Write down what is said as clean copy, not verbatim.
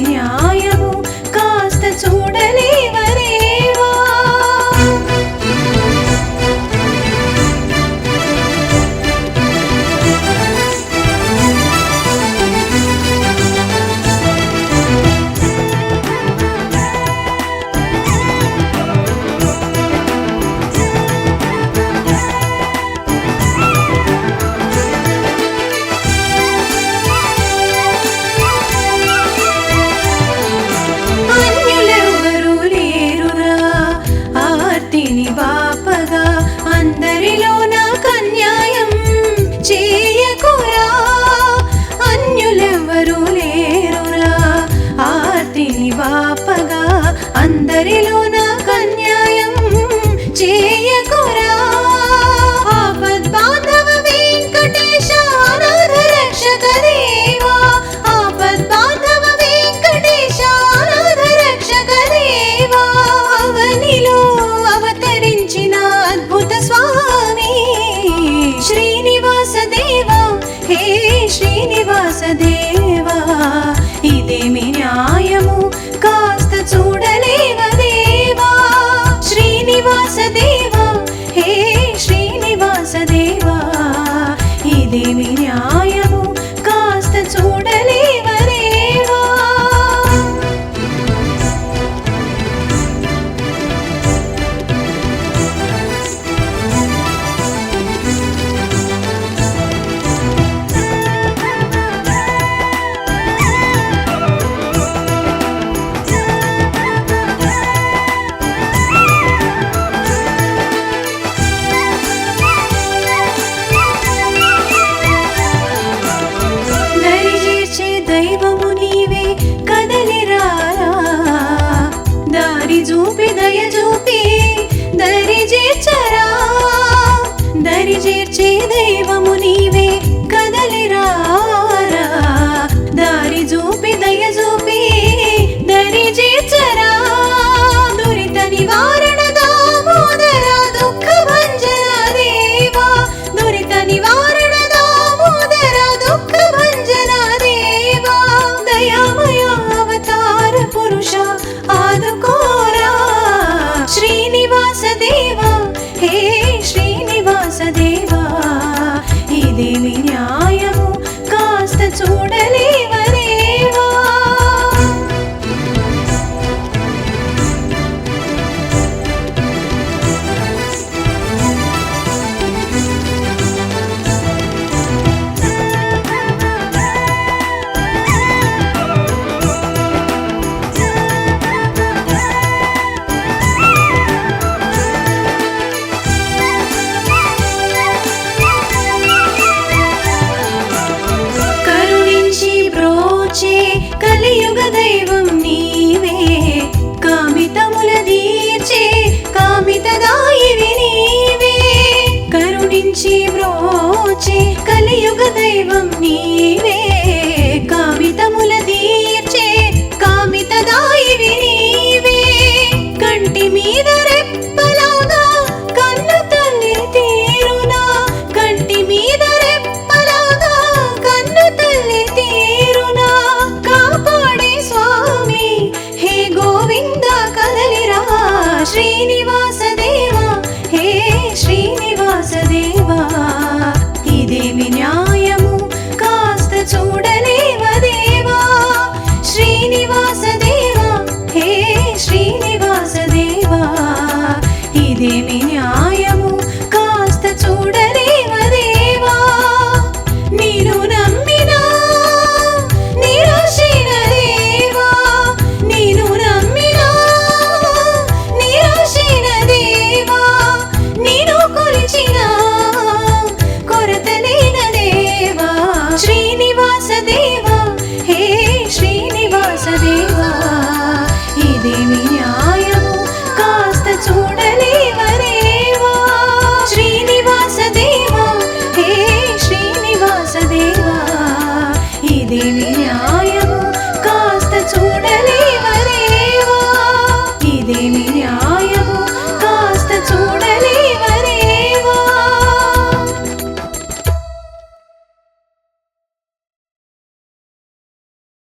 న్యాయము కాస్త చూడలేవదేవా. అందరిలోన కన్యాయం చేయకురా, అన్యులెవ్వరూ లేరురా ఆర్తిని బాపగా. అందరిలోన కన్యాయం చేయకురా. ఆపద్బాంధవ వెంకటేశ అనాథ రక్షక దేవా, ఆపద్బాంధవ వెంకటేశ అనాథ రక్షక దేవా. అవనిలో అవతరించిన అద్భుత స్వామి శ్రీనివాస దేవా, హే శ్రీనివాస దేవా. ఇదేమి న్యాయము కాస్త చూడలేవదేవా. శ్రీనివాస దేవా, హే శ్రీనివాస దేవా. ఇదేమి న్యాయము కాస్త చూడలేవదేవా. దైవము నీవే కదలిరారా, దారి చూపి దయ చూపి దరి చేర్చరా. దరి చేర్చే దైవము నీవే కదలిరారా, దారి చూపి దయ చూపి దరి చేర్చరా. దురిత నివారణ దామోదర దుఃఖ భంజన దేవా, దురిత నివారణ దామోదర దుఃఖ భంజన దేవా. దయామయ అవతార పురుష ఆదుకోరా, శ్రీనివాస దేవా, హే శ్రీనివాస దేవా. ఇదేమి న్యాయము కాస్త చూడలేవదేవా. కలియుగ దైవం నీ